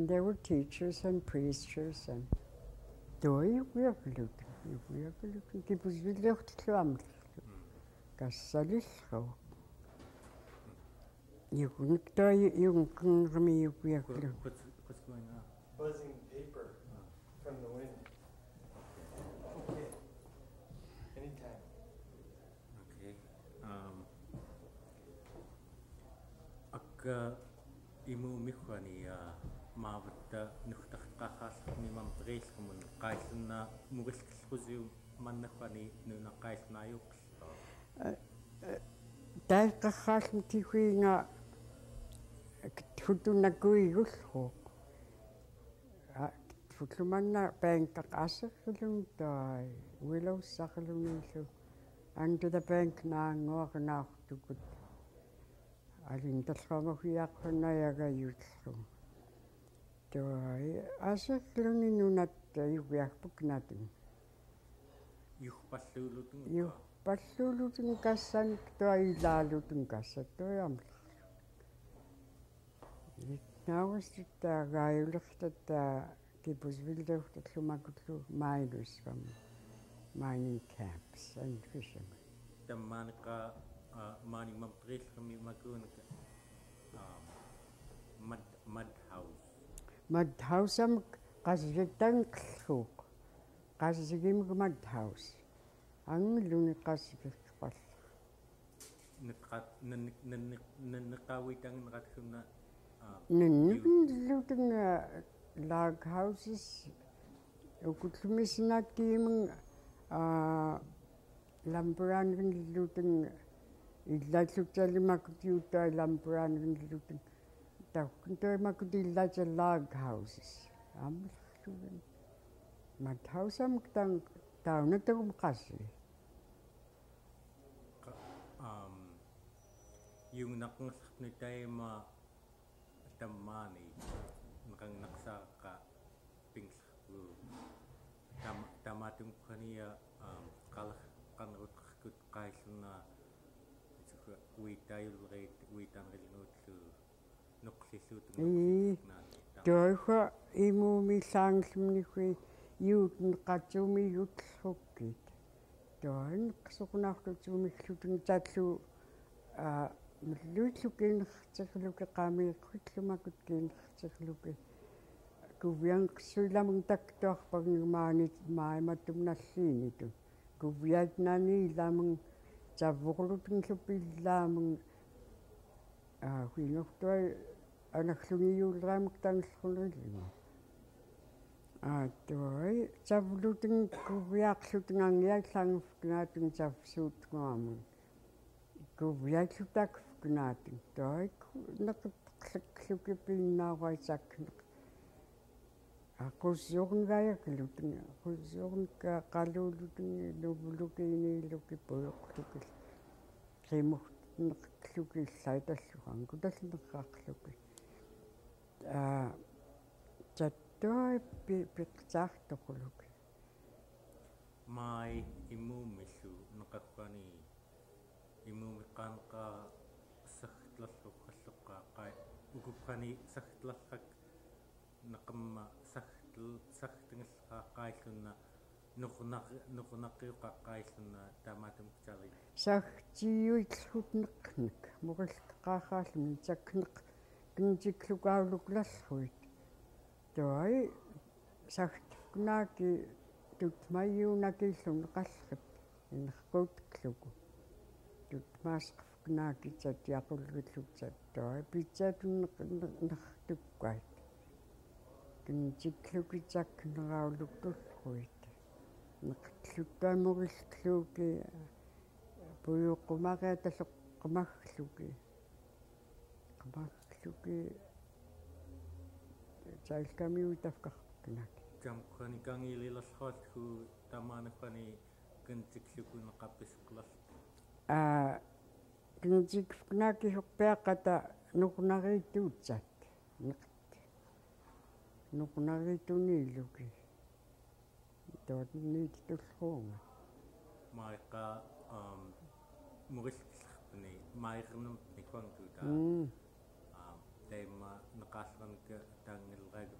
There were teachers and preachers and yuuyagluten kipusvillortilluamllu Kass'alillranek yugunuktaa yugunqermi yuuyagllu. What's going on? Buzzing paper from the wind. Okay. Anytime. Okay. Akka imuumikhuani maavatta nuhtarqaqaarluni Mamterillermun qaillunna mugillqilqusiu mannakhuani nunaqqaillunayuuqqillu. Taiqqarraallum tiguinga futunakuigullruuq futlumanna bankkaqasserlum tai wilaussaqalunillu under the bank naanguaqnaartukut alin tallramaghiaqqanayagayullru tai asserluni nunat yuviarpuknatin Yuhpalluulutun Pallulutun kassan tuailaalutun kassa tuamlu. Itnaavastuttaa gaayulertataa kipusvillortillumakutlu miners from mining camps and fishermen. Tammaaniqa maani Mamterillermiunek mud house. Mud house am qasgitanqerluuq. Qasgimek mud house. Anglillermini qasgimek-llu. Neqkat nanniqaawitangneqatlluna Nanilngurnek log houses ukutlumisinaatkiimeng lamperanernilluten illallutalimakut yuuttaa lamperanernilluten taukkuntoimakut illata log houses ammerlugen mud house amk taunatagum qassi yung naqngerlernutaima tammaani naqannaqsaaqa pinglerlu tamatumqania qalqanrutqerkut qailluna uitanrilluutlu noqlilluutunga toiha imuumillaanglumnikui yuut neqatsuumiyutlrukkit toin qsuqunarlutsuumiglutun tallu meluit-llu kinercitullratnek qamiqurrit-llu kinercitullratnek kuvyangqetullernamung taktuarpagnimaanit maaimattumnalliinitu kuvyatnaniillamung tavvoqulutunglluppillaamung huinortuai anagluniyuulraamek tangerrunerilu tuai tavluteng kuvyaaqluteng angyameng tavsuutnguamun kuvyallutakfknaatin toik neqet qusuurnegayaklutin qusuurneka qaluuluten luvulukiiniilluki puyoqlukil qimurneqlukillaitalluran kutalleneqqaaqluki tattoi piqtaartoquluki mai imuumillu neqakkani imuumiqqaanqa sartlalluqalleqqaaqai ukukkani sartlalrak naqamma sartingerlaqaaqaillunna nuqnaqiuqaqqaillunna taamaatamkutari sagcuitellrat neqnek muragnek takneq kencikenrilkaceteng toi sagcuitellratnek tutmayuunakillu neqallrat inerquutekluku tutmaasqerpek'naki tatiaqullutluttat toi pitsatun nertukkuat kencikenrilkaceteng neqtluttuamurillluuki puyuqqumaqatallu qamagtelluki cailkamtevkarpek'naki kamqani kangililerluarlu tamaanaqqani kencikenrilkuneqappisqlal kencikenrilkaceteng hurpiaqqata nurnarituutsat neqet nurnarituuniilluki tootniitullruunga maiqa murillqillerpani mairnum ikwantuuta taima neqaallernika taangilraga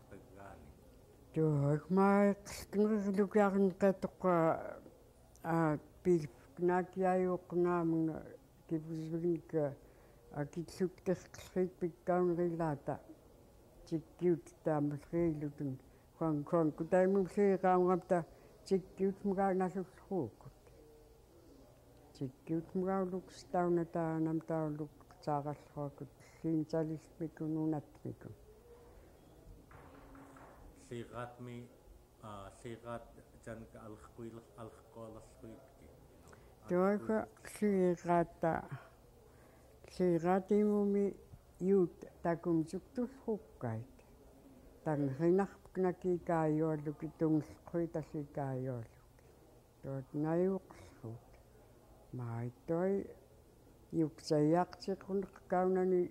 tuak mai qasgimek-llu pilknaki ayuqngaamnga kipusvignik akitllutterqillriit pikkaunerilaata tikkiut taamallriillutun Juan kutaimulliiqaungapta tikkiut mugaanallullruukut tikkiut mugauluks taunataanam tauluk taaqallruakut liintalismikun unatmikun Liiqaat janka alqquileralqqualerluitki tuaka liiqaatimumi yuut takumtsuqtullrukkait tanrinarpek'naki kaayualluk tungellqquitalli kaayualluk tuat nayuqllruut maaitoi yuqsayaaqtiqunneqqaunani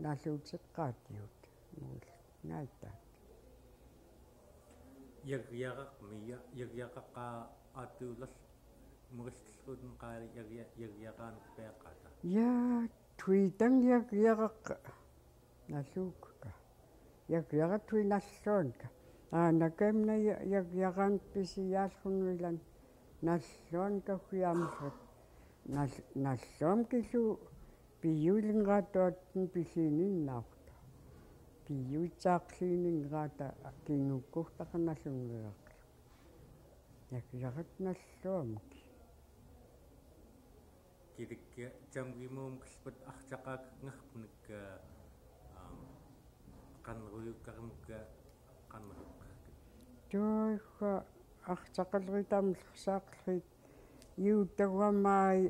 nalluutiqqaat yuut naitaat yagyaqaqqa aatuulal murillruutun qaali yagyaqaanuk peeqqata yaa tuitang yagyaqaq nalluukka yagyaqat tuinalluanka nakamna yagyaqaan pisiyaallrunuilan nalluanka huyaamlrat nalluamkillu piyuilingaatuatten pilliininnaarta piyuitsaaqliiningaata kiingukkurtaqanallungeaqlu yagyaqat nalluamki kidikka jamgimuumkillpat artaqaakngarpunik qanruyukkarimukka qanrukka tuuga артақалритаамллерсаақлрит юуттагуаммаи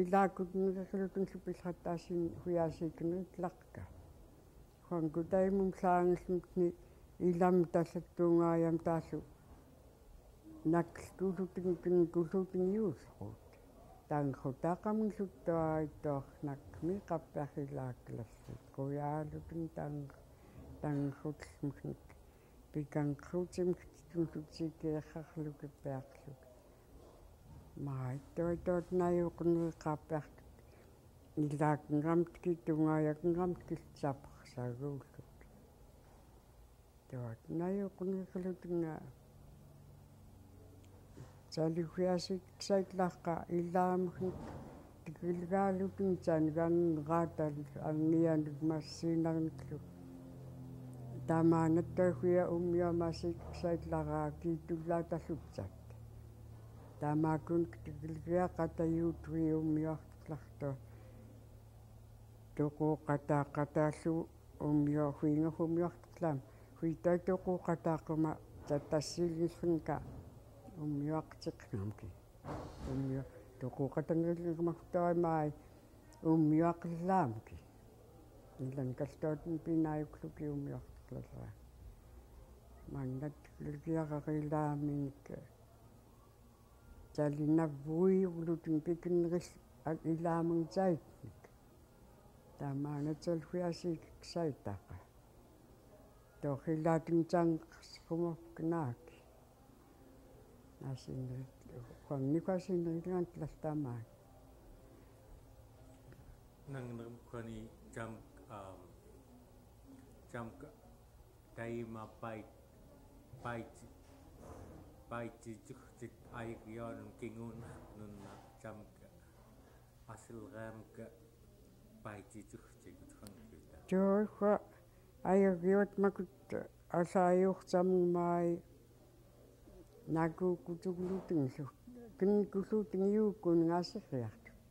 илааккутнерерлутун супиллаттаассин хуяасиккенеритларка хуангутаймум саангиллмутни илам таллаттуунгааяам тааллу наккулутин кулутин юусруут таангхутаақамиллуттуариттуарнакми қаппиарилааккалассут куяалутин таангхутлмухник пиканqetullratnek пеарлук маиттуитот наюқнеқарпиарт илаакнгамтки тунгааякнгамткилсаапарсаагууллут туат наюқнеқлутинга салихуясик сайтлаарқа илаамхник тикилгаалутин таангааннераатал арнианут массиинарниклу таамаанаттаагуя уммиамасик сайтлараа кииттуллааталлутсат таамаакун тикилгиақатаюутуи уммиартарларту тоқоқатаақатааллу уммиорфуингерфумиартарлаам хуитай тоқоқатаақума таттассиилгиллунка уммиуақтеқнамки уммиу тоқоқатангиллумахтуаймаи уммиуақиллаамки илан каллуутин пинааюклуки уммиуартарлаа маннат лигиарарилааминик талинаввуиулутин пикиннерил илаамангтаитник таамаанатсалхуясик сайтаqa тохилаатин таангерсуморкнааки насинрит хуанникасинрилгаан тлалтаамаа nangnermukani jam taima paitijuktit ayigyoonun kinguunarpununna jam asilraamka paitijuktikutqankuita tuuqa ayaggiut makut asaajuurtamummaai nakuukutuglutingslu kinkullutingiuukkuungaasirriartut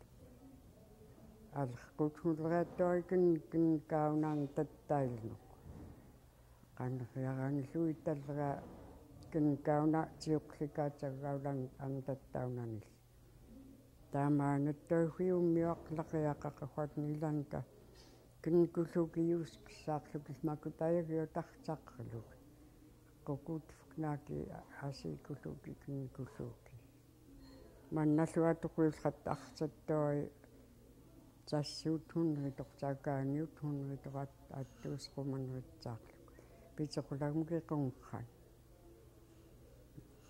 аллеркутхулериаттуарикин каунаарни таттаилнук qaneriarangillui tallera kinkauna tiuqlikaataggaulан ангтаттаунанил таамаанаттаугиуммиоқлақиақаққуат ниланка кинкуллукиус киссаарлукилмакутаягиутартаққалук qukutfuknaaki asiikulluki kinkulluki манналлуатоқуиллратта артаттуи тассуут 100 тортаакааниут 100 торат аттуусқуманеритсаарлук питеқулагмуки қонгқан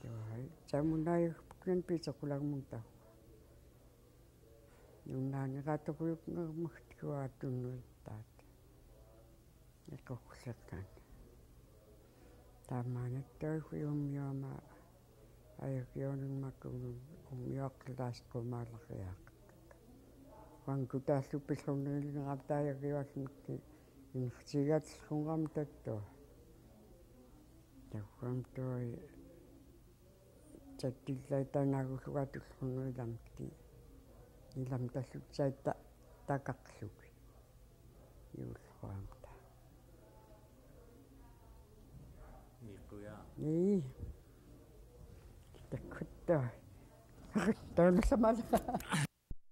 туай тамунайгпукнан питеқулагмун таа нуннаанератоқуйукнермахтикуааттуннуиттаат экоққулеққан Tamanattuagui ummiuama ajakiunimmakkunun ummiuaqqilaasqumaalleriaq. Wankutaalluppillornerilinaqatajakiuallinukki inertigatlunqam tattua. Takuam tuai tattillaitanaagullugatullernerillamti ilam tallutsaita takaqluki yuulluamta. Niquya. Nii. Takkuttua. Taunassamala.